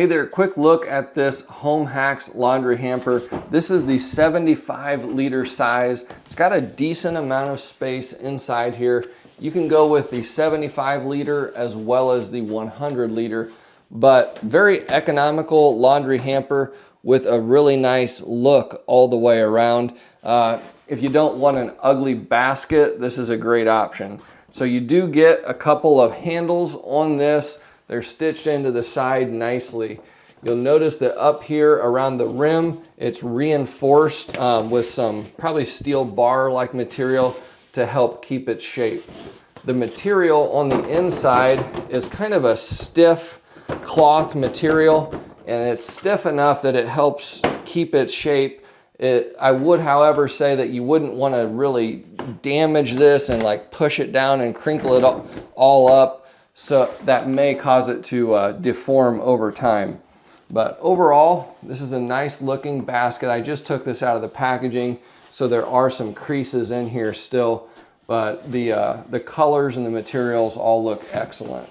Hey there, quick look at this HomeHacks laundry hamper. This is the 75-liter size. It's got a decent amount of space inside here. You can go with the 75-liter as well as the 100-liter, but very economical laundry hamper with a really nice look all the way around. If you don't want an ugly basket, this is a great option. So you do get a couple of handles on this. They're stitched into the side nicely. You'll notice that up here around the rim, it's reinforced with some probably steel bar-like material to help keep its shape. The material on the inside is kind of a stiff cloth material, and it's stiff enough that it helps keep its shape. I would, however, say that you wouldn't want to really damage this and like push it down and crinkle it all up. So that may cause it to deform over time. But overall, this is a nice looking basket. I just took this out of the packaging, so there are some creases in here still, but the colors and the materials all look excellent.